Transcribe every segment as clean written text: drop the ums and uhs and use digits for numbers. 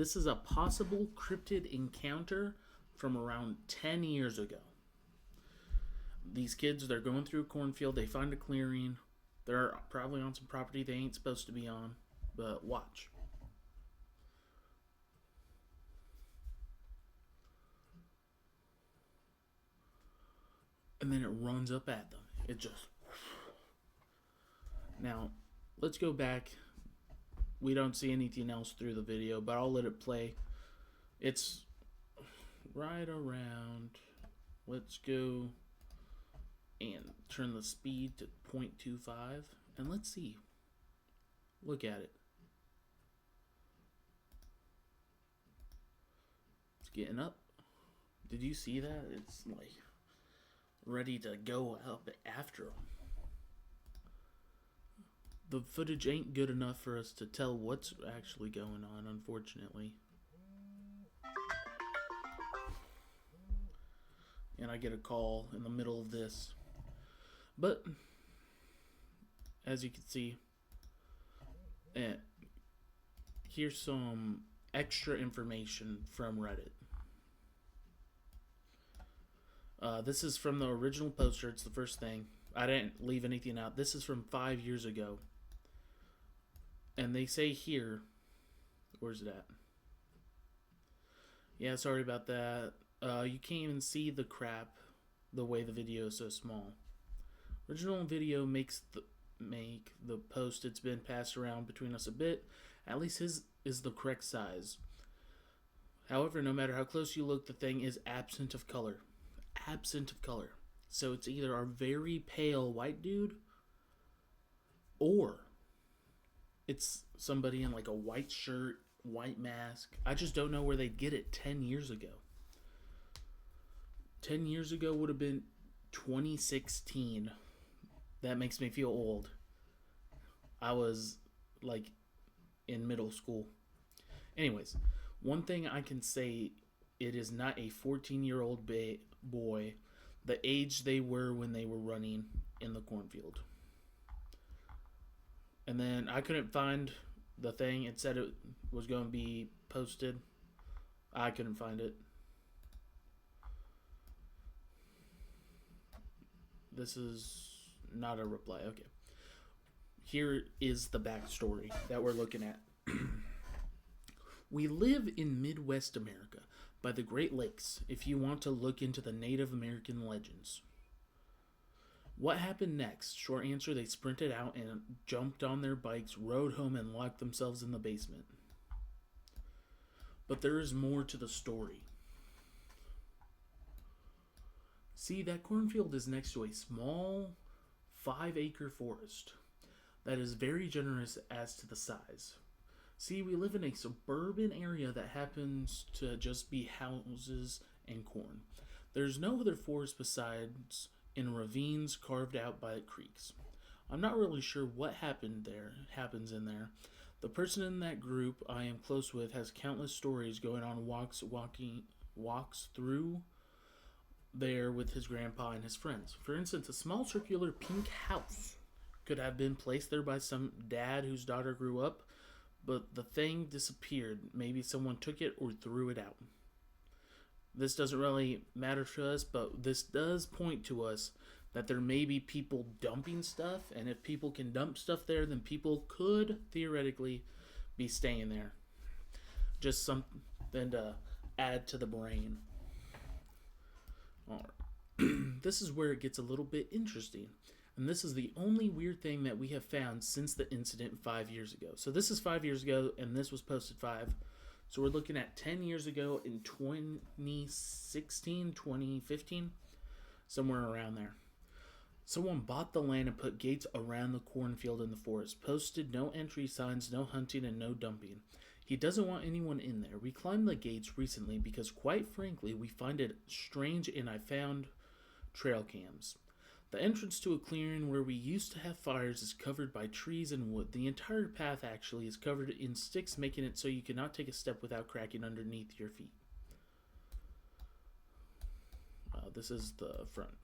This is a possible cryptid encounter from around 10 years ago. These kids, they're going through a cornfield, they find a clearing. They're probably on some property they ain't supposed to be on, but watch. And then it runs up at them. It just. Now, let's go back. We don't see anything else through the video, but I'll let it play. It's right around. Let's go and turn the speed to 0.25, and let's see. Look at it. It's getting up. Did you see that? It's like ready to go up after him. The footage ain't good enough for us to tell what's actually going on, unfortunately. And I get a call in the middle of this. But, as you can see, here's some extra information from Reddit. This is from the original poster. It's the first thing. I didn't leave anything out. This is from 5 years ago. And they say here, where's it at? Yeah, sorry about that. You can't even see the crap the way the video is so small. Original video make the post. It's been passed around between us a bit. At least his is the correct size. However, no matter how close you look, the thing is absent of color. Absent of color. So it's either a very pale white dude, or it's somebody in like a white shirt, white mask. I just don't know where they'd get it 10 years ago. 10 years ago would have been 2016. That makes me feel old. I was like in middle school. Anyways, one thing I can say, it is not a 14-year-old boy the age they were when they were running in the cornfield. And then I couldn't find the thing. It said it was going to be posted. I couldn't find it. This is not a reply. Okay. Here is the backstory that we're looking at. We live in Midwest America by the Great Lakes if you want to look into the Native American legends. What happened next? Short answer, they sprinted out and jumped on their bikes, rode home, and locked themselves in the basement. But there is more to the story. See, that cornfield is next to a small 5-acre forest that is very generous as to the size. See, we live in a suburban area that happens to just be houses and corn. There's no other forest besides in ravines carved out by creeks. I'm not really sure what happens in there. The person in that group I am close with has countless stories going on walks through there with his grandpa and his friends. For instance, a small circular pink house could have been placed there by some dad whose daughter grew up, but the thing disappeared. Maybe someone took it or threw it out. This doesn't really matter to us, but this does point to us that there may be people dumping stuff, and if people can dump stuff there, then people could theoretically be staying there. Just something to add to the brain. All right. This is where it gets a little bit interesting. And this is the only weird thing that we have found since the incident 5 years ago. So this is 5 years ago, and this was posted 5. So we're looking at 10 years ago in 2016, 2015, somewhere around there. Someone bought the land and put gates around the cornfield in the forest, posted no entry signs, no hunting, and no dumping. He doesn't want anyone in there. We climbed the gates recently because, quite frankly, we find it strange, and I found trail cams. The entrance to a clearing where we used to have fires is covered by trees and wood. The entire path actually is covered in sticks, making it so you cannot take a step without cracking underneath your feet. This is the front.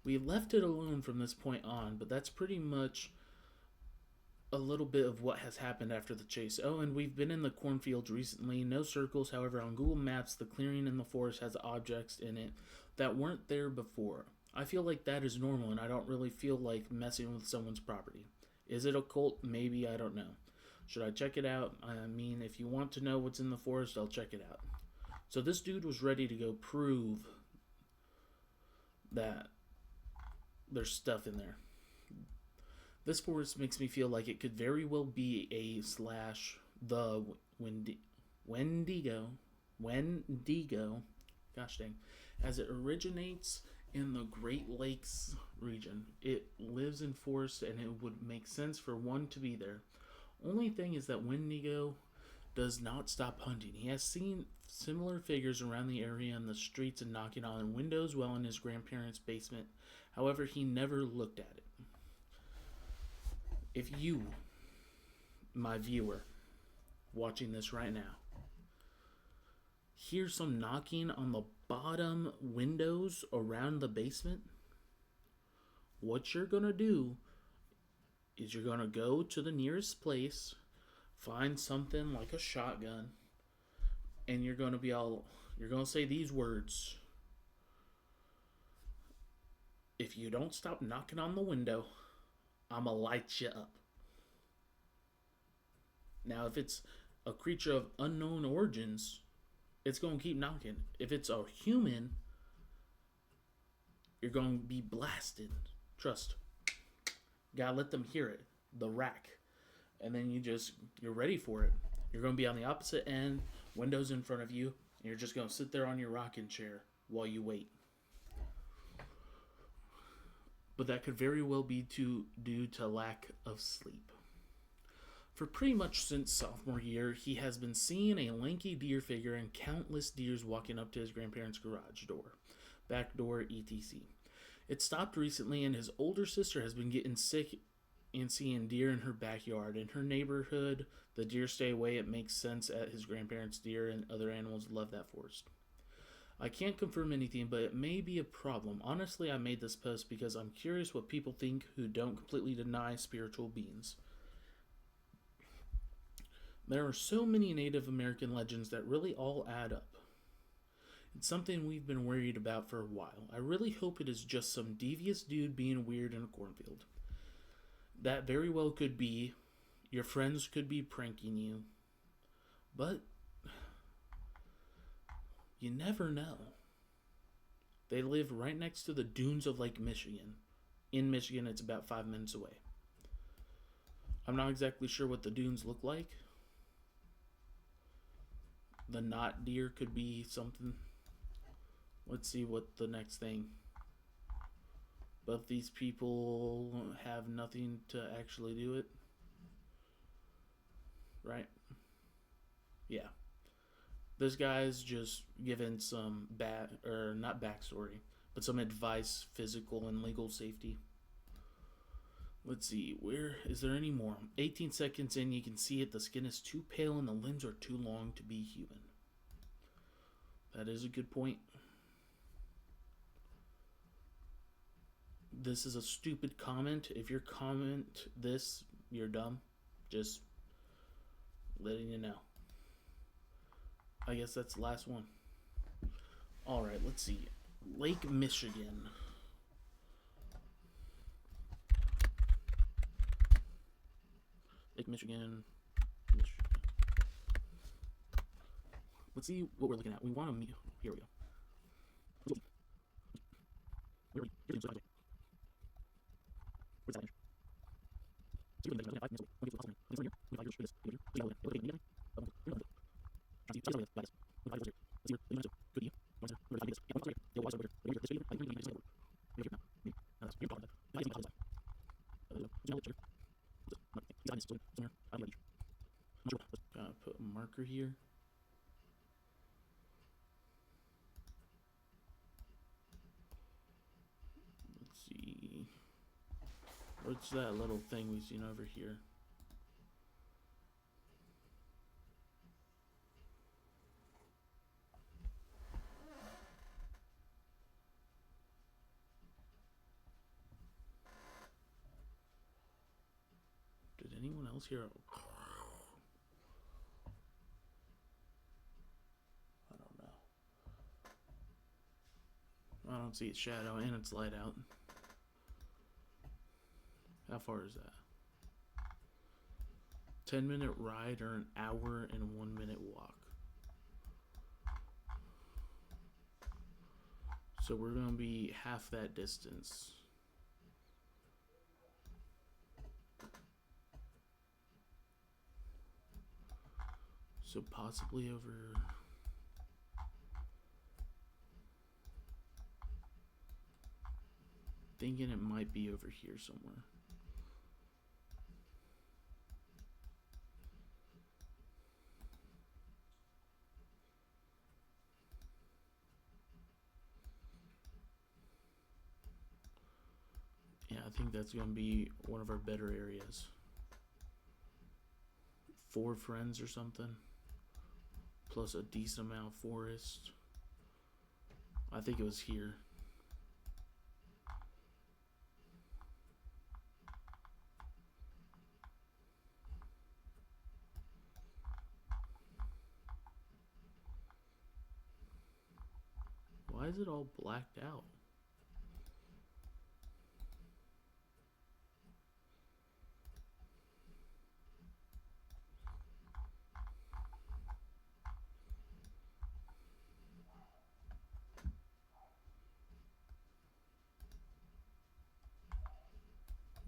We left it alone from this point on, but that's pretty much a little bit of what has happened after the chase. Oh, and we've been in the cornfields recently. No circles, however, on Google Maps, the clearing in the forest has objects in it that weren't there before. I feel like that is normal, and I don't really feel like messing with someone's property. Is it a cult? Maybe, I don't know. Should I check it out? I mean, if you want to know what's in the forest, I'll check it out. So this dude was ready to go prove that there's stuff in there. This forest makes me feel like it could very well be a slash the Wendigo, gosh dang, as it originates in the Great Lakes region. It lives in forests and it would make sense for one to be there. Only thing is that Wendigo does not stop hunting. He has seen similar figures around the area in the streets and knocking on windows while in his grandparents' basement. However, he never looked at it. If you, my viewer, watching this right now, hear some knocking on the bottom windows around the basement, what you're going to do is you're going to go to the nearest place, find something like a shotgun, and you're going to say these words. If you don't stop knocking on the window, I'ma light you up. Now, if it's a creature of unknown origins, it's going to keep knocking. If it's a human, you're going to be blasted. Trust. Gotta let them hear it. The rack. And then you're ready for it. You're going to be on the opposite end, windows in front of you, and you're just going to sit there on your rocking chair while you wait. But that could very well be due to lack of sleep. For pretty much since sophomore year, he has been seeing a lanky deer figure and countless deers walking up to his grandparents' garage door, back door, etc. It stopped recently, and his older sister has been getting sick and seeing deer in her backyard. In her neighborhood, the deer stay away. It makes sense at his grandparents' deer and other animals love that forest. I can't confirm anything, but it may be a problem. Honestly, I made this post because I'm curious what people think who don't completely deny spiritual beings. There are so many Native American legends that really all add up. It's something we've been worried about for a while. I really hope it is just some devious dude being weird in a cornfield. That very well could be. Your friends could be pranking you. But you never know. They live right next to the dunes of Lake Michigan. In Michigan, it's about 5 minutes away. I'm not exactly sure what the dunes look like. The knot deer could be something. Let's see what the next thing. But these people have nothing to actually do it. Right? Yeah. This guy's just given some not backstory, but some advice, physical and legal safety. Let's see, where is there any more? 18 seconds in, you can see it. The skin is too pale and the limbs are too long to be human. That is a good point. This is a stupid comment. If you comment this, you're dumb. Just letting you know. I guess that's the last one. Alright, let's see. Lake Michigan. Lake Michigan. Let's see what we're looking at. We want to. Here we go. Where's that? Put a marker here. Let's see. What's that little thing we've seen over here? Did anyone else here? I don't know. I don't see its shadow and its light out. How far is that? 10-minute ride or an hour and 1 minute walk. So we're going to be half that distance. So possibly over... Thinking it might be over here somewhere. Yeah, I think that's going to be one of our better areas. 4 friends or something. Plus a decent amount of forest. I think it was here. Why is it all blacked out?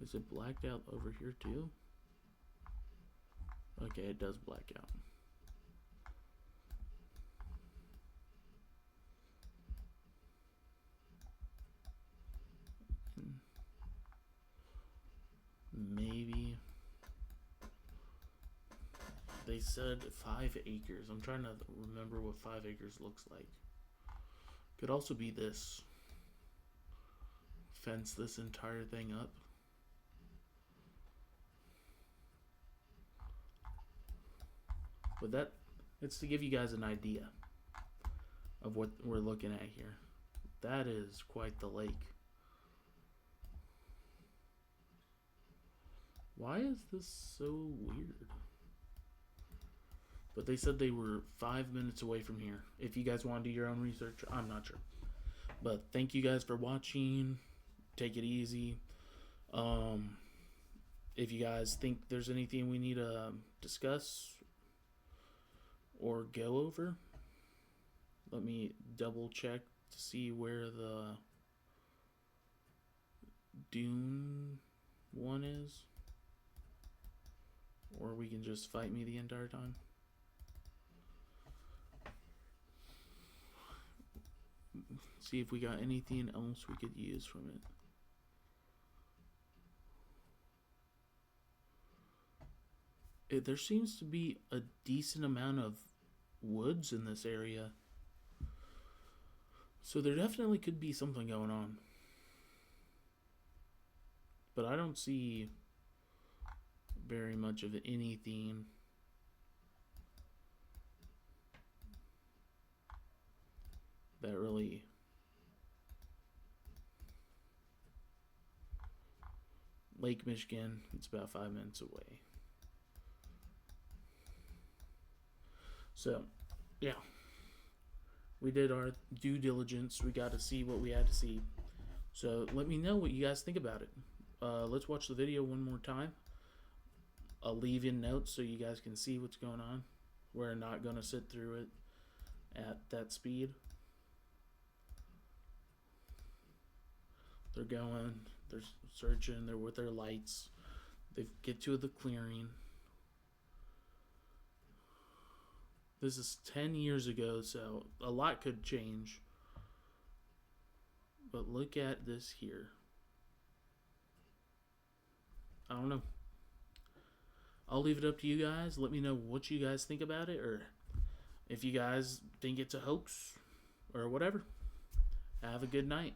Is it blacked out over here too? Okay, it does black out. Maybe. They said 5 acres. I'm trying to remember what 5 acres looks like. Could also be this. Fence this entire thing up. But that, it's to give you guys an idea of what we're looking at here. That is quite the lake. Why is this so weird? But they said they were 5 minutes away from here. If you guys want to do your own research, I'm not sure. But thank you guys for watching. Take it easy. If you guys think there's anything we need to discuss or go over, let me double check to see where the Dune one is. Or we can just fight me the entire time. See if we got anything else we could use from it. There seems to be a decent amount of woods in this area. So there definitely could be something going on. But I don't see very much of anything that really Lake Michigan, it's about 5 minutes away. So, yeah. We did our due diligence. We got to see what we had to see. So, let me know what you guys think about it. Let's watch the video one more time. I'll leave in notes so you guys can see what's going on. We're not going to sit through it at that speed. They're going, they're searching, they're with their lights. They get to the clearing. This is 10 years ago, so a lot could change. But look at this here. I don't know. I'll leave it up to you guys. Let me know what you guys think about it, or if you guys think it's a hoax or whatever. Have a good night.